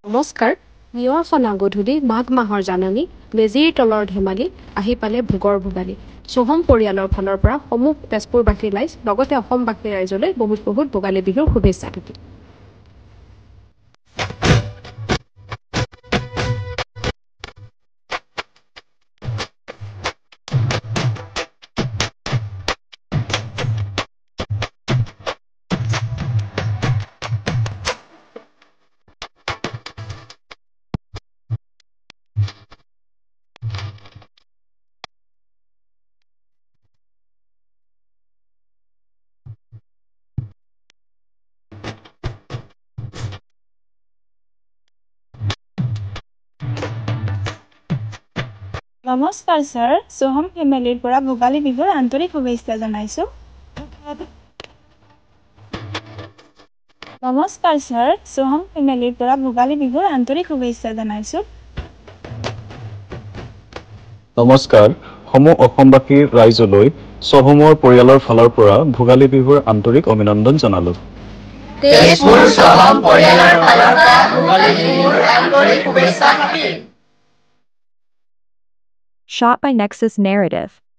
নমস্কাৰ। নিয়ৰসনা গধূলি মাঘ মাহৰ জাননী, মেজিৰ তলৰ ধেমালি, আহি পালে ভোগৰ ভোগালী। চোহম পৰিয়ালৰ ফালৰ পৰা সমূহ তেজপুৰবাসী ৰাইজ লগতে অসমবাসী ৰাইজলৈ বহুত বহুত ভোগালী বিহুৰ শুভেচ্ছা থাকিল। নমস্কাৰ ছাৰ, সোহম ফেমিলিৰ পৰা ভোগালী বিহুৰ আন্তৰিক শুভেচ্ছা জনাইছোঁ। নমস্কাৰ ছাৰ, সোহম ফেমিলিৰ পৰা ভোগালী বিহুৰ আন্তৰিক শুভেচ্ছা জনাইছোঁ। নমস্কাৰ, সমূহ অসমবাসী ৰাইজলৈ চহমৰ পৰিয়ালৰ ফালৰ পৰা ভোগালী বিহুৰ আন্তৰিক অভিনন্দন জনালোঁ। তেজপুৰ চহম পৰিয়ালৰ ফালৰ পৰা ভোগালী বিহুৰ আন্তৰিক শুভেচ্ছা থাকিল। Shot by Nexus Narrative.